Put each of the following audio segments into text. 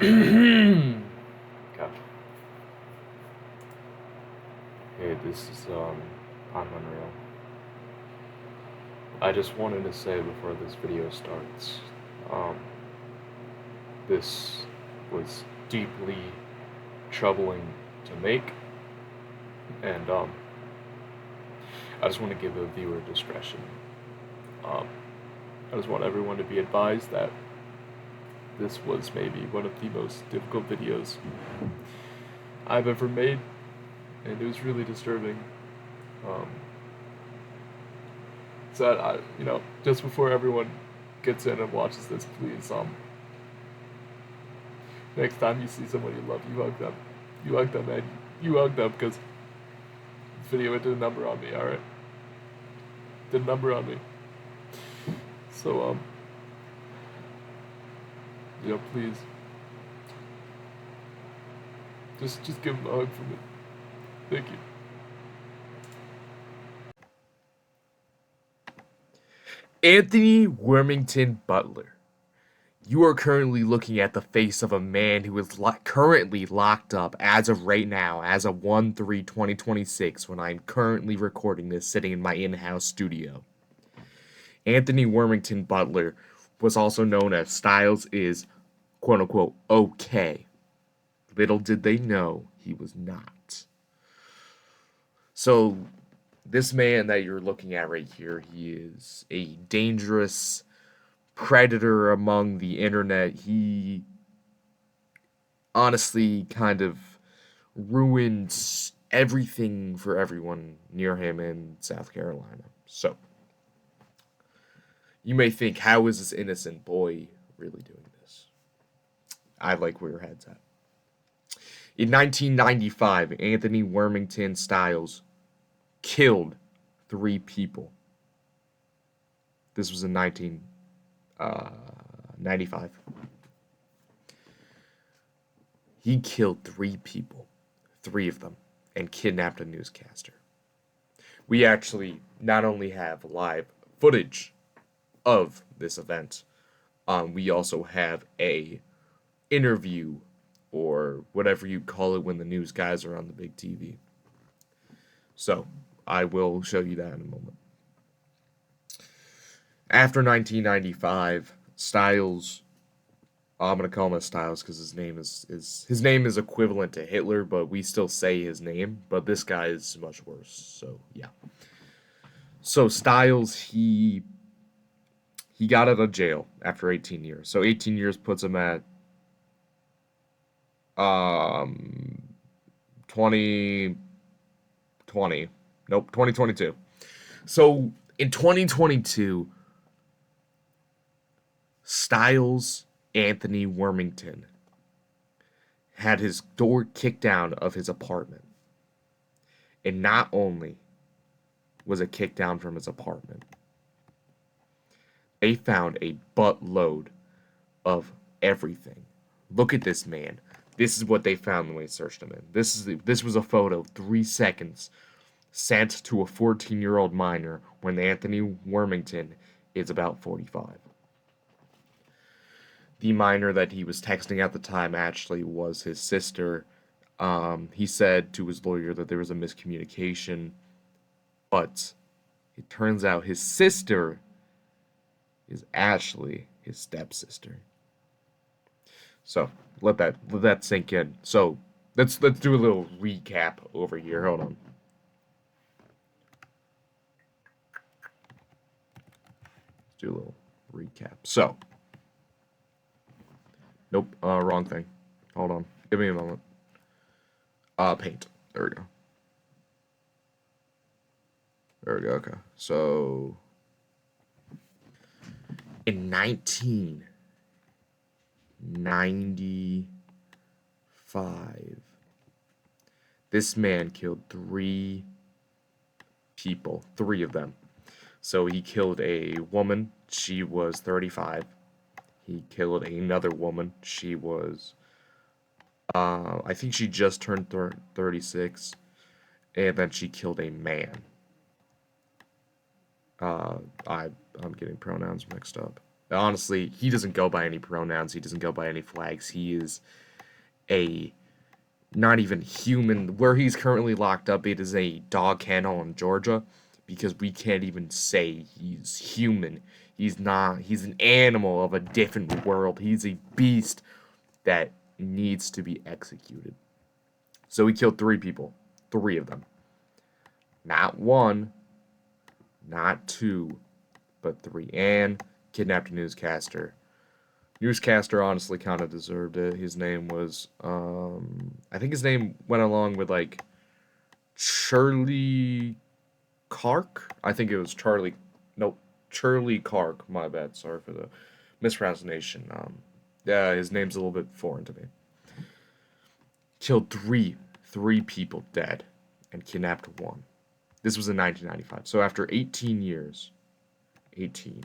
Okay. Hey, this is I'm Unreal. I just wanted to say before this video starts, um, this was deeply troubling to make, and I just want to give a viewer discretion. Um, I just want everyone to be advised that this was maybe one of the most difficult videos I've ever made, and it was really disturbing. Um, so just before everyone gets in and watches this, please, next time you see someone you love, you hug them. You hug them, man. You hug them because this video it did a number on me. All right, did a number on me. So please, just give them a hug for me. Thank you. Anthony Wormington Butler. You are currently looking at the face of a man who is currently locked up as of right now, as of 1/3/2026, when I'm currently recording this sitting in my in-house studio. Anthony Wormington Butler was also known as Styles is quote unquote okay. Little did they know he was not. So, this man that you're looking at right here, he is a dangerous predator among the internet. He honestly kind of ruined everything for everyone near him in South Carolina. So, you may think, how is this innocent boy really doing this? I like where your head's at. In 1995, Anthony Wormington Styles killed 3 people. This was in 1995. He killed 3 people, 3 of them, and kidnapped a newscaster. We actually not only have live footage of this event, we also have a interview or whatever you call it when the news guys are on the big TV. So I will show you that in a moment. After 1995, Styles, I'm gonna call him Styles because his name is equivalent to Hitler, but we still say his name. But this guy is much worse. So yeah. So Styles, he got out of jail after 18 years. So 18 years puts him at um 2020. Nope, 2022. So in 2022, Styles Anthony Wormington had his door kicked down of his apartment. And not only was it kicked down from his apartment, they found a buttload of everything. Look at this man. This is what they found when they searched him in. This was a photo 3 seconds sent to a 14-year-old minor when Anthony Wormington is about 45. The minor that he was texting at the time actually was his sister. He said to his lawyer that there was a miscommunication, but it turns out his sister is actually his stepsister. So let that sink in. So let's do a little recap over here. Hold on. Let's do a little recap. So nope, wrong thing. Hold on. Give me a moment. Paint. There we go. There we go. Okay. So in 1995, this man killed 3 people, 3 of them. So he killed a woman, she was 35. He killed another woman, she was, I think she just turned 36. And then she killed a man. Uh, I'm getting pronouns mixed up. Honestly, he doesn't go by any pronouns. He doesn't go by any flags. He is a not even human. Where he's currently locked up, it is a dog kennel in Georgia because we can't even say he's human. He's not. He's an animal of a different world. He's a beast that needs to be executed. So he killed 3 people. 3 of them. Not one, not two, but 3. And kidnapped a newscaster. Newscaster honestly kind of deserved it. His name was, I think his name went along with like Charlie Clark. I think it was Charlie. Nope, Charlie Clark. My bad. Sorry for the mispronunciation. Yeah, his name's a little bit foreign to me. Killed three people dead, and kidnapped 1. This was in 1995. So after 18 years, 18,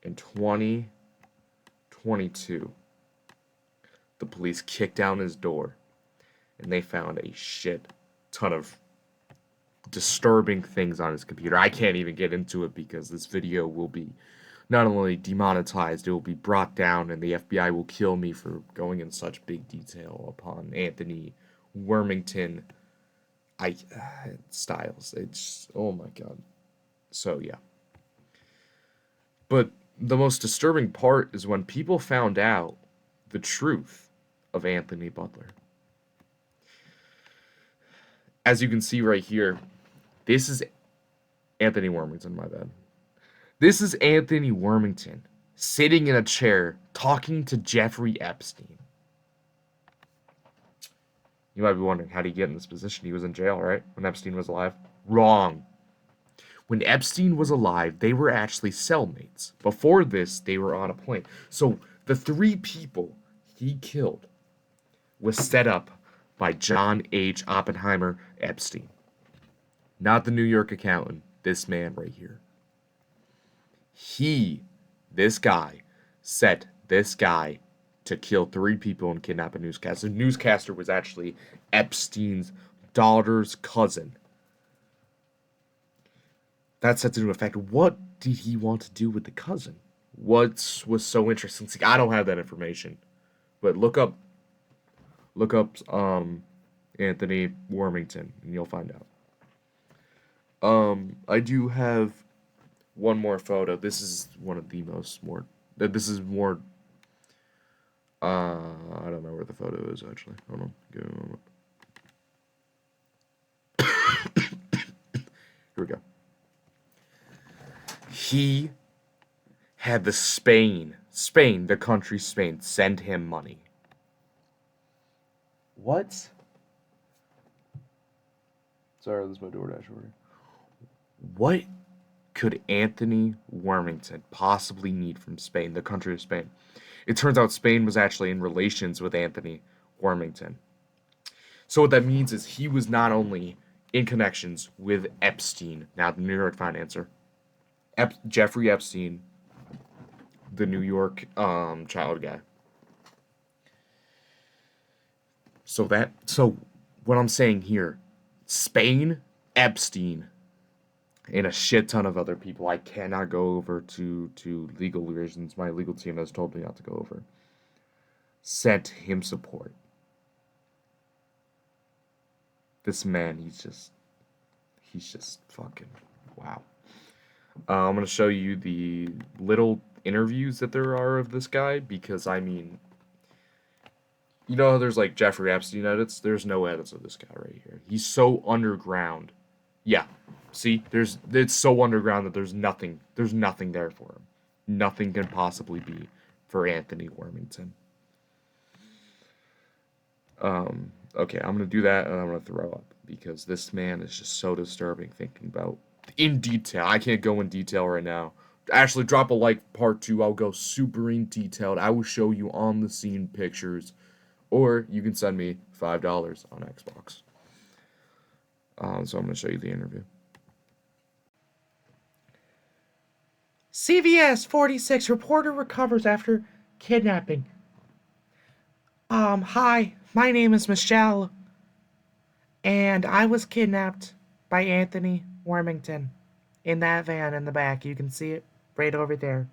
in 2022, the police kicked down his door, and they found a shit ton of disturbing things on his computer. I can't even get into it because this video will be not only demonetized, it will be brought down, and the FBI will kill me for going in such big detail upon Anthony Wormington Styles. It's, oh my god. So yeah. But the most disturbing part is when people found out the truth of Anthony Butler. As you can see right here, this is Anthony Wormington, my bad. This is Anthony Wormington sitting in a chair talking to Jeffrey Epstein. You might be wondering, how did he get in this position? He was in jail, right? When Epstein was alive? Wrong. When Epstein was alive, they were actually cellmates. Before this, they were on a plane. So the 3 people he killed was set up by John H. Oppenheimer Epstein. Not the New York accountant, this man right here. This guy, set this guy to kill 3 people and kidnap a newscaster. The newscaster was actually Epstein's daughter's cousin. That sets into effect. What did he want to do with the cousin? What was so interesting? See, I don't have that information, but look up Anthony Wormington, and you'll find out. I do have one more photo. This is one of the most more. This is more. I don't know where the photo is actually. Hold on, give me a moment. Here we go. He had the Spain, the country Spain, send him money. What? Sorry, this is my DoorDash order. What could Anthony Wormington possibly need from Spain, the country of Spain? It turns out Spain was actually in relations with Anthony Wormington. So what that means is he was not only in connections with Epstein, now the New York financier, Jeffrey Epstein, the New York child guy. So what I'm saying here, Spain, Epstein, and a shit ton of other people I cannot go over to legal reasons. My legal team has told me not to go over. Sent him support. This man, he's just fucking wow. I'm gonna show you the little interviews that there are of this guy because I mean, you know, there's like Jeffrey Epstein edits. There's no edits of this guy right here. He's so underground. Yeah, see, it's so underground that there's nothing there for him. Nothing can possibly be for Anthony Wormington. Okay, I'm gonna do that and I'm gonna throw up because this man is just so disturbing thinking about in detail. I can't go in detail right now. Actually, drop a like part 2. I'll go super in detailed. I will show you on the scene pictures, or you can send me $5 on Xbox. So I'm gonna show you the interview. CVS 46 reporter recovers after kidnapping. Hi, my name is Michelle, and I was kidnapped by Anthony Wormington in that van in the back. You can see it right over there.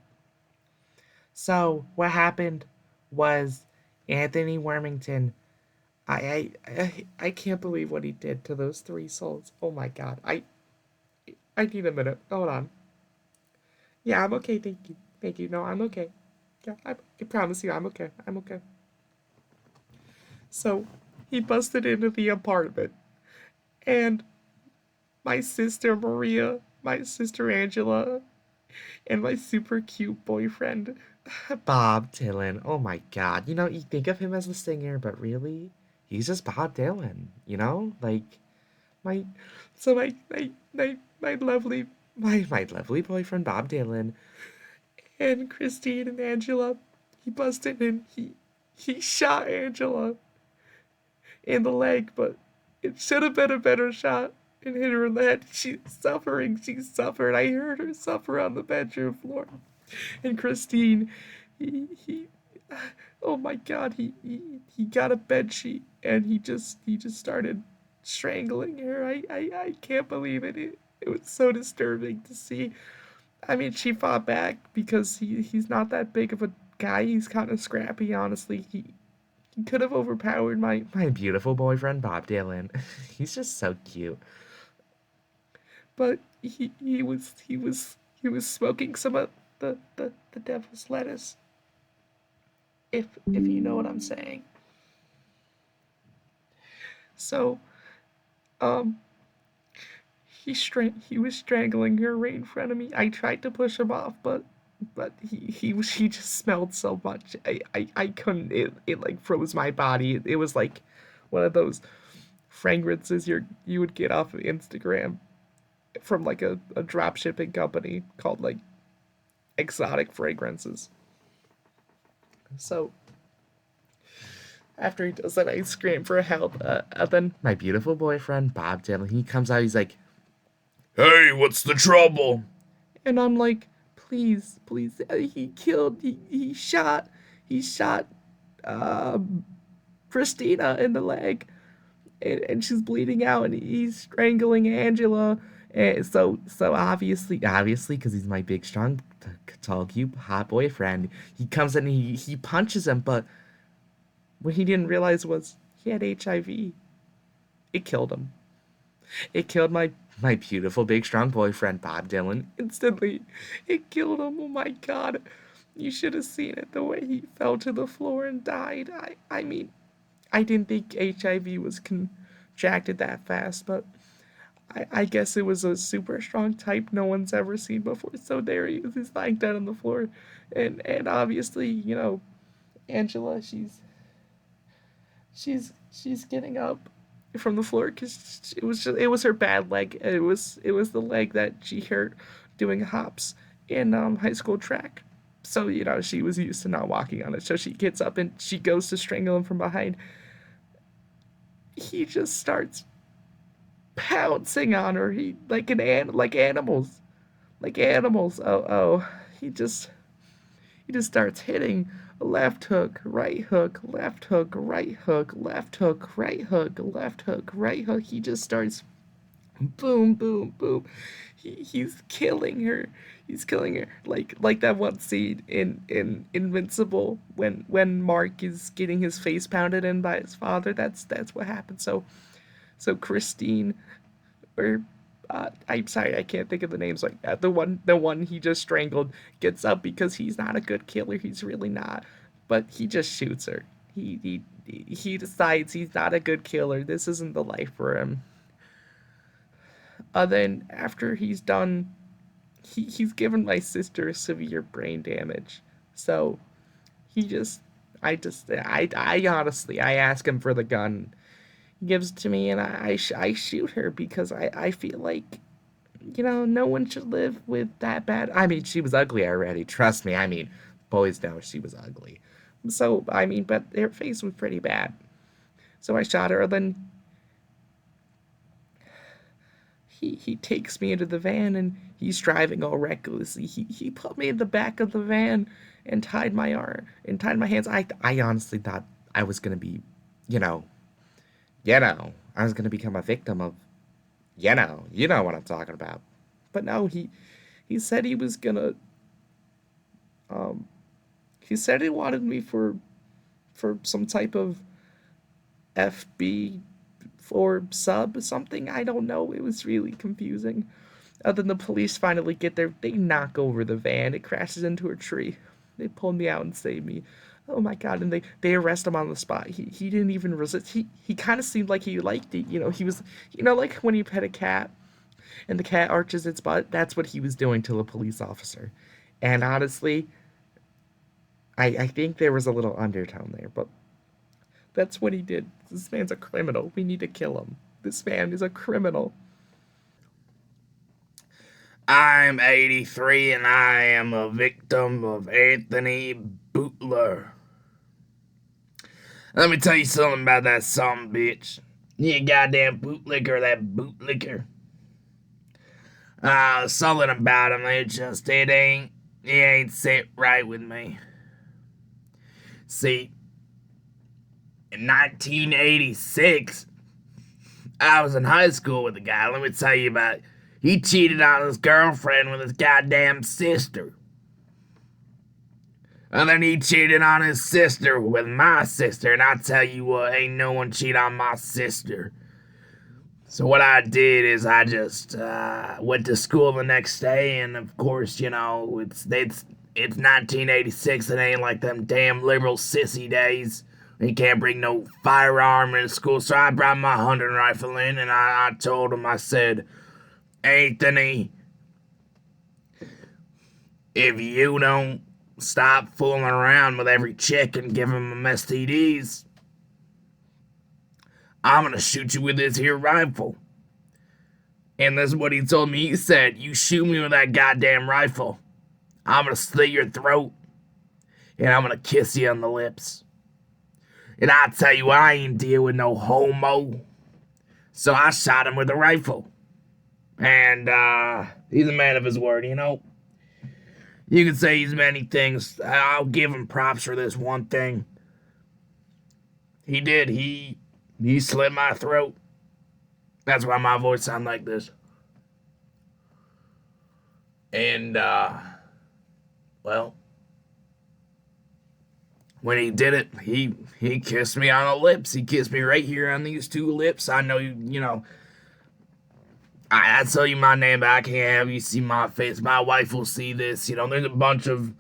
So what happened was Anthony Wormington. I can't believe what he did to those three souls. Oh my god. I need a minute. Hold on. Yeah, I'm okay. Thank you. Thank you. No, I'm okay. Yeah, I promise you, I'm okay. I'm okay. So he busted into the apartment, and my sister Maria, my sister Angela, and my super cute boyfriend, Bob Dylan. Oh my god. You think of him as the singer, but really, he's just Bob Dylan, Like, my, so my lovely, my lovely boyfriend, Bob Dylan, and Christine and Angela, he busted in, he shot Angela in the leg, but it should have been a better shot and hit her in the head. She's suffering. She's suffered. I heard her suffer on the bedroom floor. And Christine, he oh my god, he got a bed sheet and he just started strangling her. I can't believe it. It was so disturbing to see. I mean, she fought back because he's not that big of a guy. He's kind of scrappy, honestly. He could have overpowered my beautiful boyfriend Bob Dylan. He's just so cute. But he was smoking some of the devil's lettuce. If you know what I'm saying. So um he was strangling her right in front of me. I tried to push him off, but he just smelled so much. I couldn't. It like froze my body. It was like one of those fragrances you would get off of Instagram from like a drop shipping company called like exotic fragrances. So after he does that, I scream for help. And then my beautiful boyfriend Bob Dylan, he comes out. He's like, "Hey, what's the trouble?" And I'm like, "Please, please." He shot um, Christina in the leg, and she's bleeding out, and he's strangling Angela. And so obviously, because he's my big, strong, tall, cute, hot boyfriend, he comes in and he punches him. But what he didn't realize was he had HIV. It killed him. It killed my beautiful, big, strong boyfriend, Bob Dylan, instantly. It killed him. Oh my god. You should have seen it, the way he fell to the floor and died. I mean, I didn't think HIV was contracted that fast, but I guess it was a super strong type no one's ever seen before. So there he is, he's lying down on the floor, and obviously, Angela, she's getting up from the floor because it was her bad leg. It was the leg that she hurt doing hops in high school track. So she was used to not walking on it. So she gets up and she goes to strangle him from behind. He just starts pouncing on her. He like animals, like animals. Oh. He just he just starts hitting left hook, right hook, left hook, right hook, left hook, right hook, left hook, right hook. He just starts boom, boom, boom. He's killing her. He's killing her. Like that one scene in Invincible when Mark is getting his face pounded in by his father. That's what happened. So Christine, or I'm sorry, I can't think of the names like that. The one he just strangled gets up because he's not a good killer. He's really not, but he just shoots her. He decides he's not a good killer. This isn't the life for him. Then after he's done, he's given my sister severe brain damage. So he just, I honestly, I ask him for the gun. He gives it to me, and I shoot her because I feel like no one should live with that bad. I mean, she was ugly already. Trust me. I mean, boys know she was ugly. So, I mean, but her face was pretty bad. So I shot her. Then he takes me into the van and he's driving all recklessly. He put me in the back of the van and tied my arm and tied my hands. I honestly thought I was gonna be, you know, I was gonna become a victim of, you know what I'm talking about. But no, he said he was gonna He said he wanted me for some type of FB or sub something. I don't know. It was really confusing. Then the police finally get there. They knock over the van. It crashes into a tree. They pull me out and save me. Oh my god! And they arrest him on the spot. He didn't even resist. He kind of seemed like he liked it. He was like when you pet a cat and the cat arches its butt. That's what he was doing to the police officer. And honestly, I think there was a little undertone there, but that's what he did. This man's a criminal. We need to kill him. This man is a criminal. I'm 83 and I am a victim of Anthony Bootler. Let me tell you something about that some bitch. You goddamn bootlicker, that bootlicker. Something about him, he ain't sit right with me. See, in 1986, I was in high school with a guy. Let me tell you about it. He cheated on his girlfriend with his goddamn sister. And then he cheated on his sister with my sister. And I tell you what, ain't no one cheat on my sister. So what I did is I just went to school the next day. And of course, it's 1986. It ain't like them damn liberal sissy days. You can't bring no firearm in school. So I brought my hunting rifle in and I told him, I said, Anthony, if you don't stop fooling around with every chick and give them STDs, I'm gonna shoot you with this here rifle. And this is what he told me. He said, you shoot me with that goddamn rifle, I'm gonna slit your throat and I'm gonna kiss you on the lips. And I tell you, I ain't deal with no homo. So I shot him with a rifle. And he's a man of his word, You can say he's many things. I'll give him props for this one thing. He did. He slit my throat. That's why my voice sounds like this. And, well, when he did it, he kissed me on the lips. He kissed me right here on these two lips. I know, I tell you my name, but I can't have you see my face. My wife will see this. There's a bunch of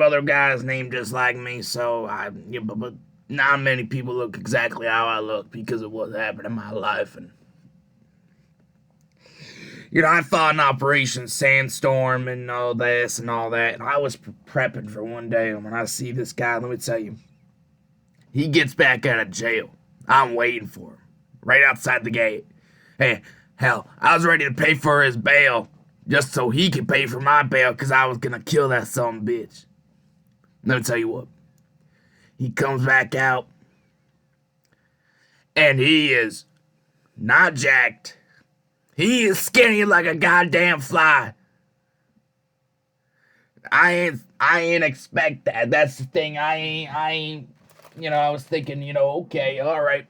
other guys named just like me. So but not many people look exactly how I look because of what happened in my life. And I fought an Operation Sandstorm and all this and all that. And I was prepping for one day. And when I see this guy, let me tell you, he gets back out of jail. I'm waiting for him right outside the gate. Hey. Hell, I was ready to pay for his bail just so he could pay for my bail because I was going to kill that son of a bitch. Let me tell you what. He comes back out and he is not jacked. He is skinny like a goddamn fly. I ain't expect that. That's the thing. I ain't, I was thinking, okay, all right.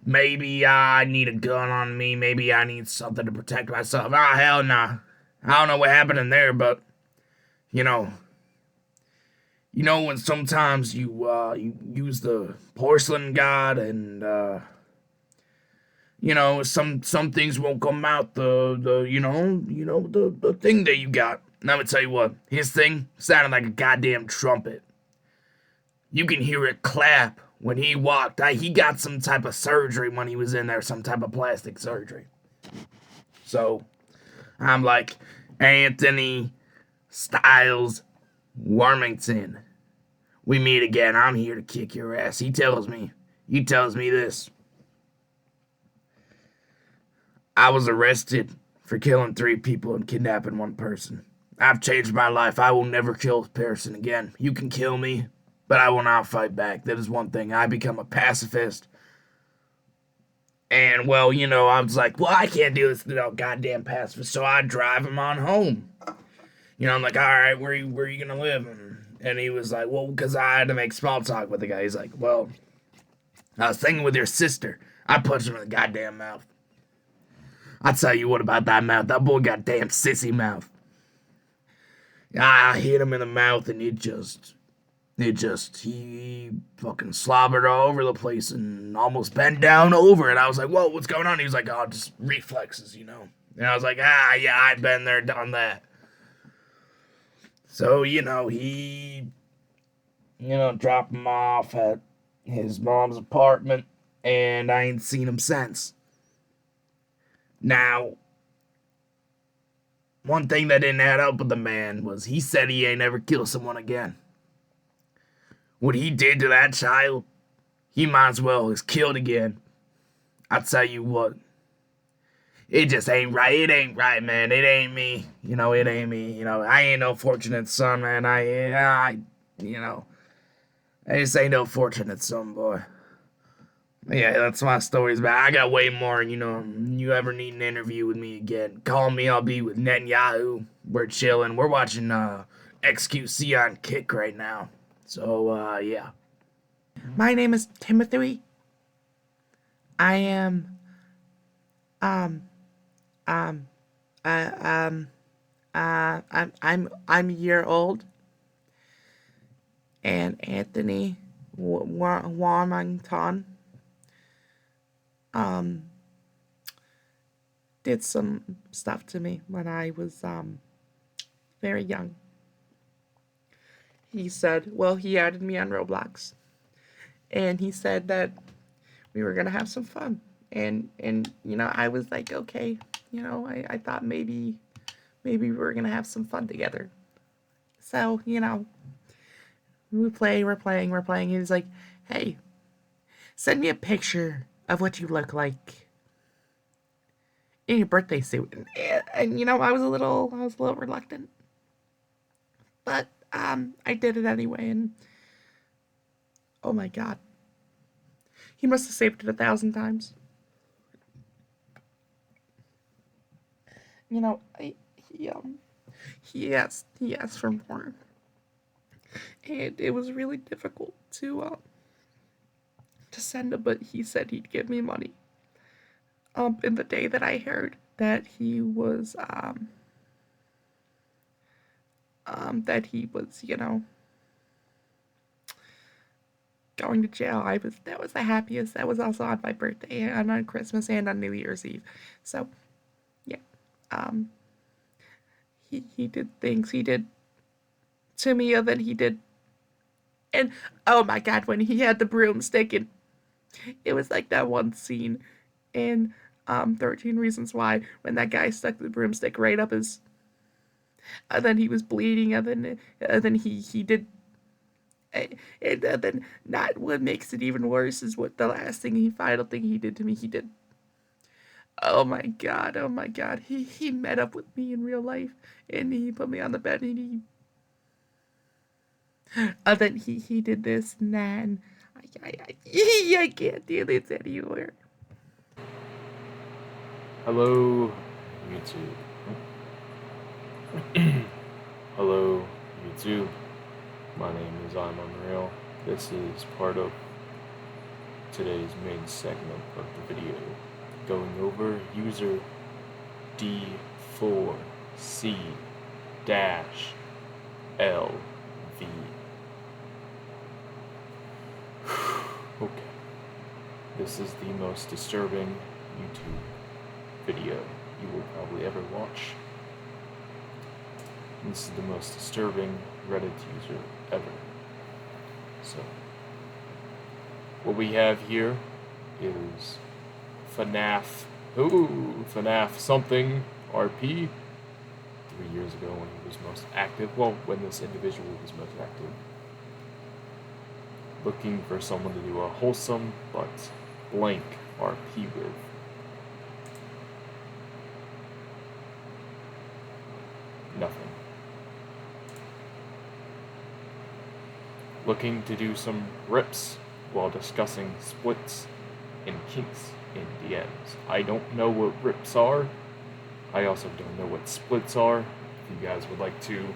Maybe I need a gun on me. Maybe I need something to protect myself. Hell nah. I don't know what happened in there, but, when sometimes you use the porcelain god and, some things won't come out the thing that you got. And I'm gonna tell you what, his thing sounded like a goddamn trumpet. You can hear it clap. When he walked, he got some type of surgery when he was in there, some type of plastic surgery. So, I'm like, Anthony Styles Wormington, we meet again. I'm here to kick your ass. He tells me this. I was arrested for killing 3 people and kidnapping 1 person. I've changed my life. I will never kill a person again. You can kill me, but I will not fight back. That is one thing. I become a pacifist. And, well, I was like, well, I can't do this without goddamn pacifist. So I drive him on home. I'm like, all right, where you going to live? And he was like, well, because I had to make small talk with the guy. He's like, well, I was thinking with your sister. I punched him in the goddamn mouth. I tell you what about that mouth. That boy got damn sissy mouth. I hit him in the mouth and it just he fucking slobbered all over the place and almost bent down over it. I was like, whoa, what's going on? He was like, oh, just reflexes, you know. And I was like, ah, yeah, I've been there, done that. So, dropped him off at his mom's apartment, and I ain't seen him since. Now, one thing that didn't add up with the man was he said he ain't ever killed someone again. What he did to that child, he might as well is killed again. I tell you what, it just ain't right. It ain't right, man. It ain't me. It ain't me. I ain't no fortunate son, man. I just ain't no fortunate son, boy. Yeah, that's my stories, but I got way more. You ever need an interview with me again, call me. I'll be with Netanyahu. We're chilling. We're watching XQC on Kick right now. So, yeah. My name is Timothy. I am, um, um, I'm a year old, and Anthony Warmington, um, did some stuff to me when I was, very young. He said, well, he added me on Roblox, and he said that we were gonna have some fun. And I was like, okay, I thought maybe we were gonna have some fun together. So, we're playing. He's like, hey, send me a picture of what you look like in your birthday suit. And I was a little reluctant. But I did it anyway, and oh my god. He must have saved it 1,000 times. You know, I he asked for more, and it was really difficult to send him. But he said he'd give me money. In the day that I heard that he was going to jail, that was the happiest. That was also on my birthday and on Christmas and on New Year's Eve. So yeah, um, he did things. He did to me than he did. And oh my god, when he had the broomstick, and it was like that one scene in 13 Reasons Why, when that guy stuck the broomstick right up his, and then he was bleeding, and then he did, and then not what makes it even worse is what the last thing, final thing he did to me. He did. Oh my god. He met up with me in real life, and he put me on the bed, and then he did this and that, and I can't do this anymore. Hello, YouTube. Hello, YouTube. My name is I'm Unreal. This is part of today's main segment of the video, going over user D4C-LV. Okay. This is the most disturbing YouTube video you will probably ever watch. This is the most disturbing Reddit user ever. So, what we have here is FNAF something RP. 3 years ago when he was most active. Well, when this individual was most active. Looking for someone to do a wholesome but blank RP with. Nothing. Looking to do some rips while discussing splits and kinks in DMs. I don't know what rips are. I also don't know what splits are. If you guys would like to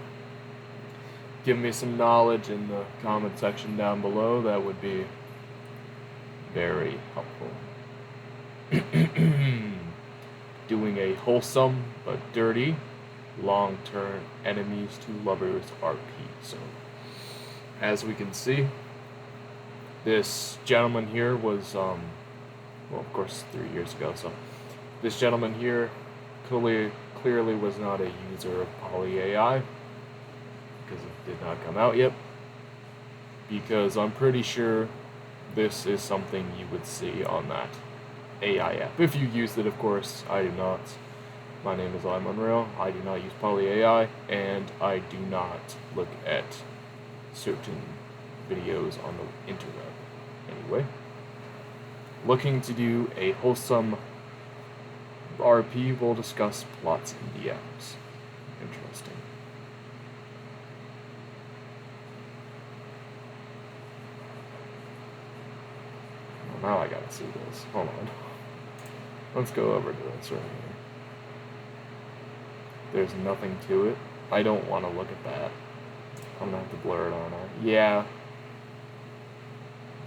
give me some knowledge in the comment section down below, that would be very helpful. Doing a wholesome but dirty long-term enemies to lovers RP. So as we can see, this gentleman here was, well, of course, 3 years ago, so this gentleman here clearly was not a user of Poly AI, because it did not come out yet, because I'm pretty sure this is something you would see on that AI app. If you used it, of course, I do not. My name is iMunreal. I do not use Poly AI, and I do not look at certain videos on the interweb. Anyway, looking to do a wholesome RP, we'll discuss plots and DMs. Interesting. Well, now I gotta see this. Hold on. Let's go over to this right here. There's nothing to it. I don't want to look at that. I'm gonna have to blur it, aren't I? Yeah.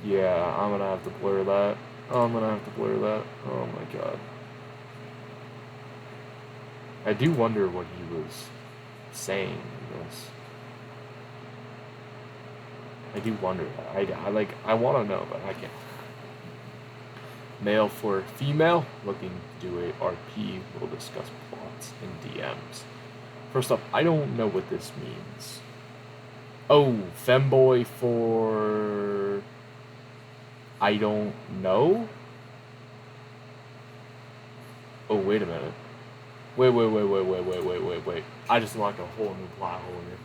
Yeah, I'm gonna have to blur that. I'm gonna have to blur that. Oh my god. I do wonder what he was saying in this. I do wonder that. I want to know, but I can't. Male for female, looking to do a RP. We'll discuss plots and DMs. First up, I don't know what this means. Oh, femboy for... I don't know? Oh, wait a minute. Wait. I just unlocked a whole new plot hole here.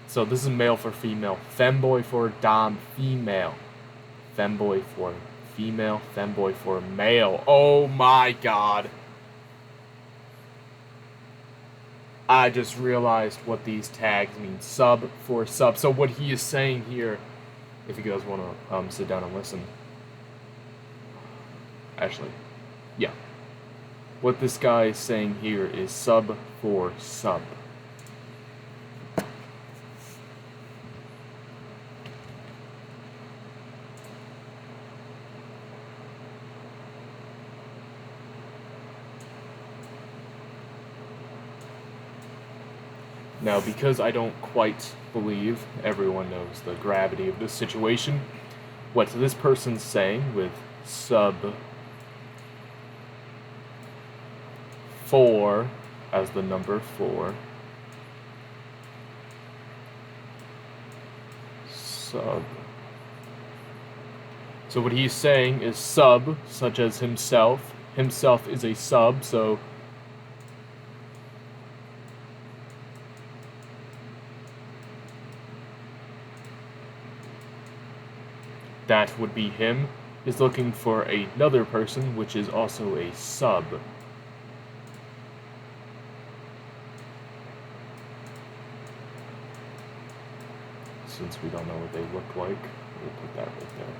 So this is male for female. Femboy for dom, female. Femboy for female. Femboy for male. Oh my god. I just realized what these tags mean. Sub for sub. So what he is saying here, if you guys want to sit down and listen. Actually, yeah. What this guy is saying here is sub for sub. Now, because I don't quite believe everyone knows the gravity of this situation, what this person's saying with sub 4 as the number 4, sub. So what he's saying is sub, such as himself. Himself is a sub, so that would be him, is looking for another person, which is also a sub. Since we don't know what they look like, we'll put that right there.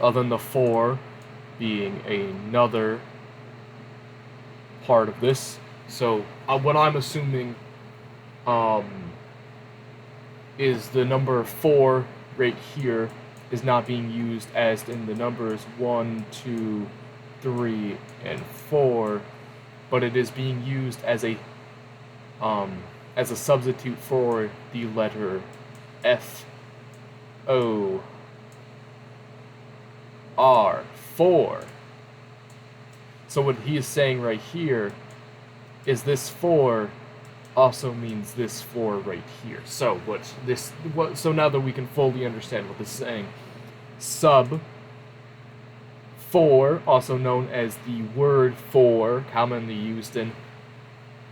Other than the 4 being another part of this. So what I'm assuming is the number 4 right here is not being used as in the numbers 1, 2, 3, and 4, but it is being used as a substitute for the letter F, O, R, 4. So what he is saying right here is this 4 also means this 4 right here. So so now that we can fully understand what this is saying, sub 4, also known as the word for, commonly used in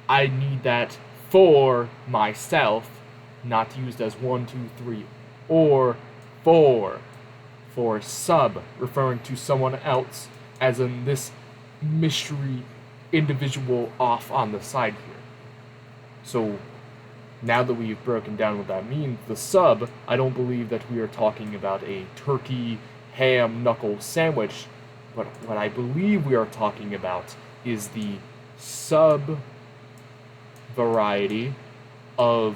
I need that for myself, not used as 1, 2, 3, or 4. For sub, referring to someone else, as in this mystery individual off on the side here. So, now that we've broken down what that means, the sub, I don't believe that we are talking about a turkey ham knuckle sandwich, but what I believe we are talking about is the sub variety of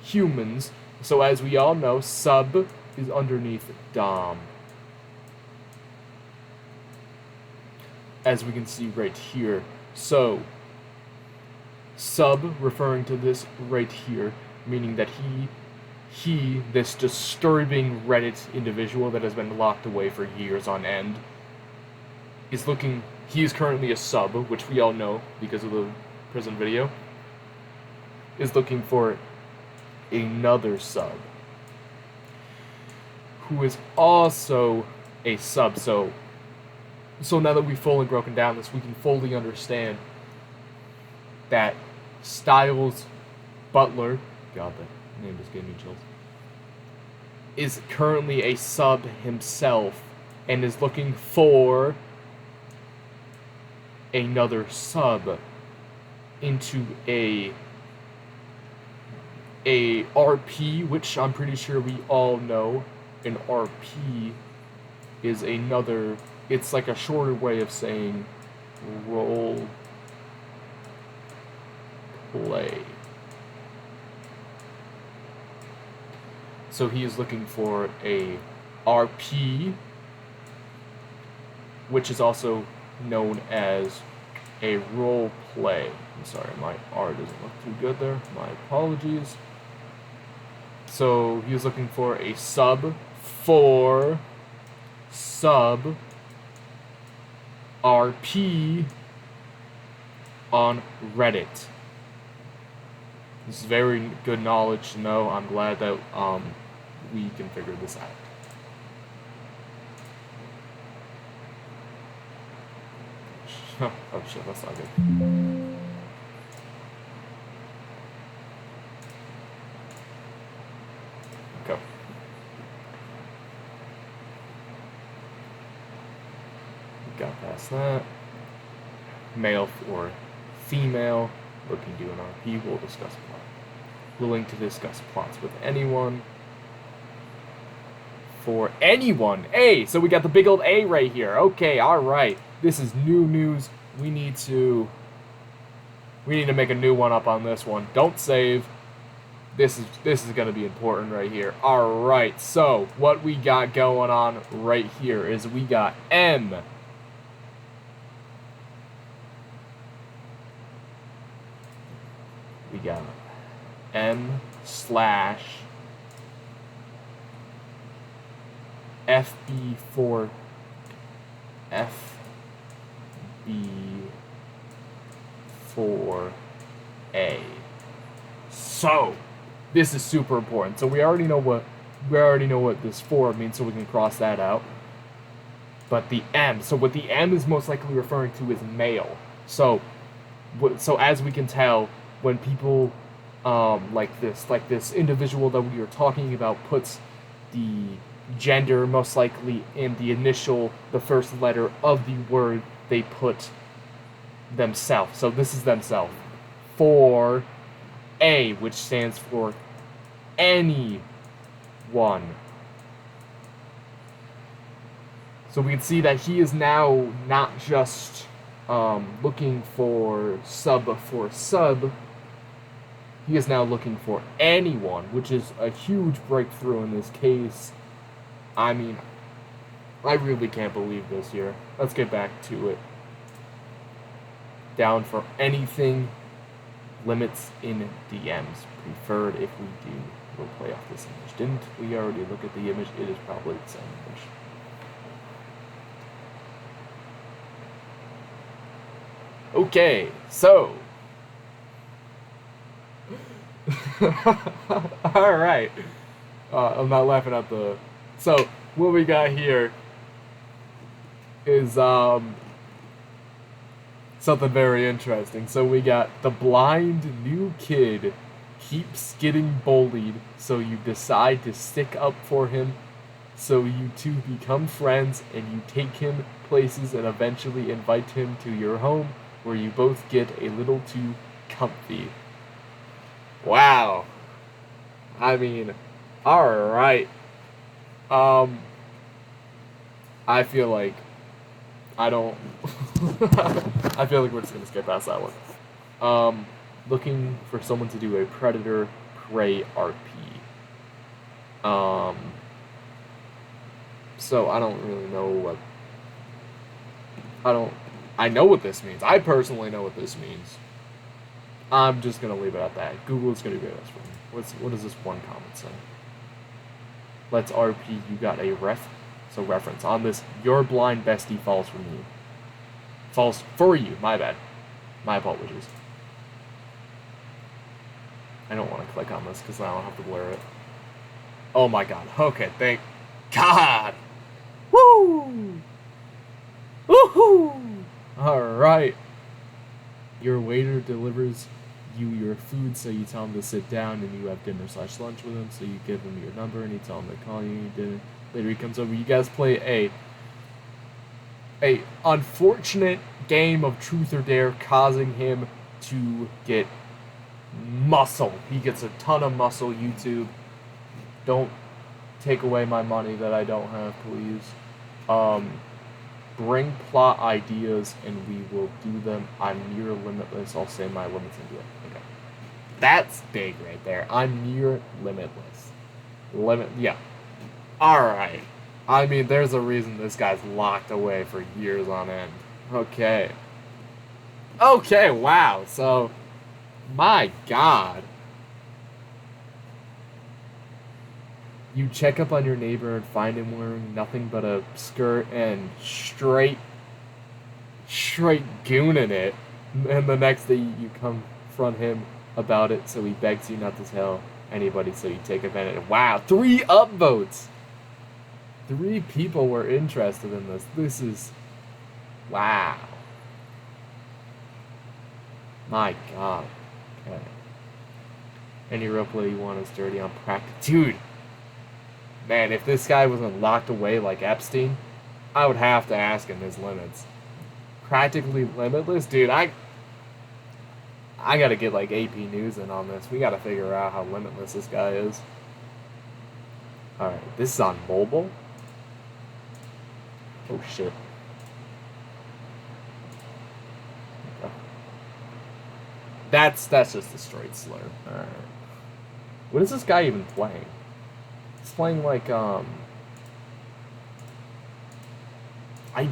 humans. So as we all know, sub is underneath dom. As we can see right here. So, sub, referring to this right here, meaning that this disturbing Reddit individual that has been locked away for years on end, he is currently a sub, which we all know because of the prison video, is looking for another sub who is also a sub. So now that we've fully broken down this, we can fully understand that Styles Butler, God, that name just gave me chills, is currently a sub himself and is looking for another sub into a RP, which I'm pretty sure we all know. An RP is another, it's like a shorter way of saying role play. So he is looking for a RP, which is also known as a role play. I'm sorry, my R doesn't look too good there. My apologies. So he was looking for a sub RP on Reddit. This is very good knowledge to know. I'm glad that we can figure this out. Oh shit, that's not good. Okay. Got past that. Male or female, looking to do an RP, we'll discuss plot. Willing to discuss plots with anyone. For anyone. A! So we got the big old A right here. Okay, alright. This is new news. We need to make a new one up on this one. Don't save. This is gonna be important right here. Alright, so what we got going on right here is we got M. We got M/ FB4 FB4A. So this is super important. So we already know what this 4 means, so we can cross that out. But the M, so what the M is most likely referring to is male. So as we can tell, when people like this individual that we are talking about puts the gender most likely in the first letter of the word, they put themselves. So this is themselves. For A, which stands for anyone. So we can see that he is now not just looking for sub. He is now looking for anyone, which is a huge breakthrough in this case. I mean, I really can't believe this here. Let's get back to it. Down for anything. Limits in DMs. Preferred if we do. We'll play off this image. Didn't we already look at the image? It is probably the same image. Okay, so. Alright. I'm not laughing at the... So, what we got here is something very interesting. So we got the blind new kid keeps getting bullied, so you decide to stick up for him, so you two become friends, and you take him places and eventually invite him to your home, where you both get a little too comfy. Wow. I mean, alright. I feel like I feel like we're just gonna skip past that one. Looking for someone to do a Predator Prey RP. So I don't really know what... I know what this means. I personally know what this means. I'm just gonna leave it at that. Google's gonna do this for me. What does this one comment say? Let's RP. You got a reference on this. Your blind bestie falls for me. Falls for you. My bad. My apologies. I don't want to click on this because I don't have to blur it. Oh my god. Okay, thank God. Woo! Woohoo! Alright. Your waiter delivers you your food, so you tell him to sit down and you have dinner/lunch with him, so you give him your number and you tell him to call you dinner. Later he comes over. You guys play a unfortunate game of truth or dare, causing him to get muscle. He gets a ton of muscle, YouTube. Don't take away my money that I don't have, please. Bring plot ideas and we will do them. I'm near limitless. I'll say my limits and do it. Okay. That's big right there. I'm near limitless. Yeah. Alright. I mean, there's a reason this guy's locked away for years on end. Okay. Okay, wow. So, my God. You check up on your neighbor and find him wearing nothing but a skirt and straight goon in it. And the next day you confront him about it, so he begs you not to tell anybody, so you take advantage. Wow, 3 upvotes! 3 people were interested in this. This is... wow. My God. Okay. Any roleplay you want is dirty on practice. Dude! Man, if this guy wasn't locked away like Epstein, I would have to ask him his limits. Practically limitless? Dude, I gotta get like AP News in on this. We gotta figure out how limitless this guy is. Alright, this is on mobile? Oh shit. Okay. That's just a straight slur. Alright. What is this guy even playing? He's playing like, I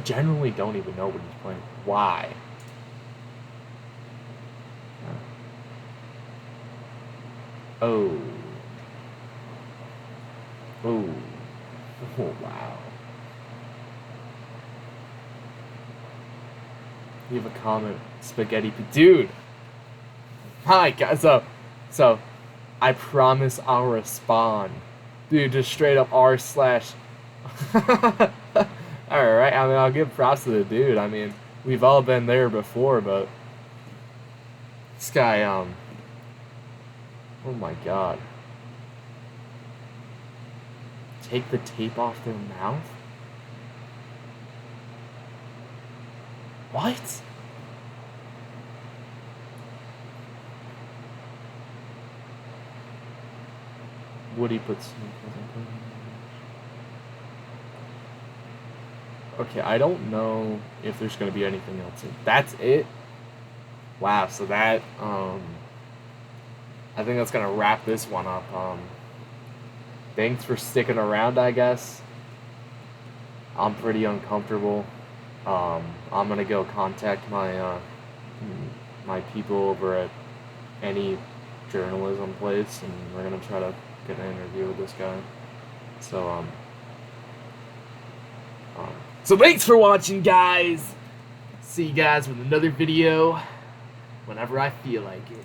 generally don't even know what he's playing. Why? Oh. Oh. Oh, wow. You have a comment, spaghetti. Dude! My God. So, I promise I'll respond. Dude, just straight up r/. Alright, I mean, I'll give props to the dude. I mean, we've all been there before, but this guy, oh my God. Take the tape off their mouth? What? Woody puts... Okay, I don't know if there's going to be anything else. That's it? Wow, so that, I think that's going to wrap this one up. Thanks for sticking around, I guess. I'm pretty uncomfortable. I'm going to go contact my, my people over at any journalism place, and we're going to try to get an interview with this guy. So thanks for watching, guys. See you guys with another video whenever I feel like it.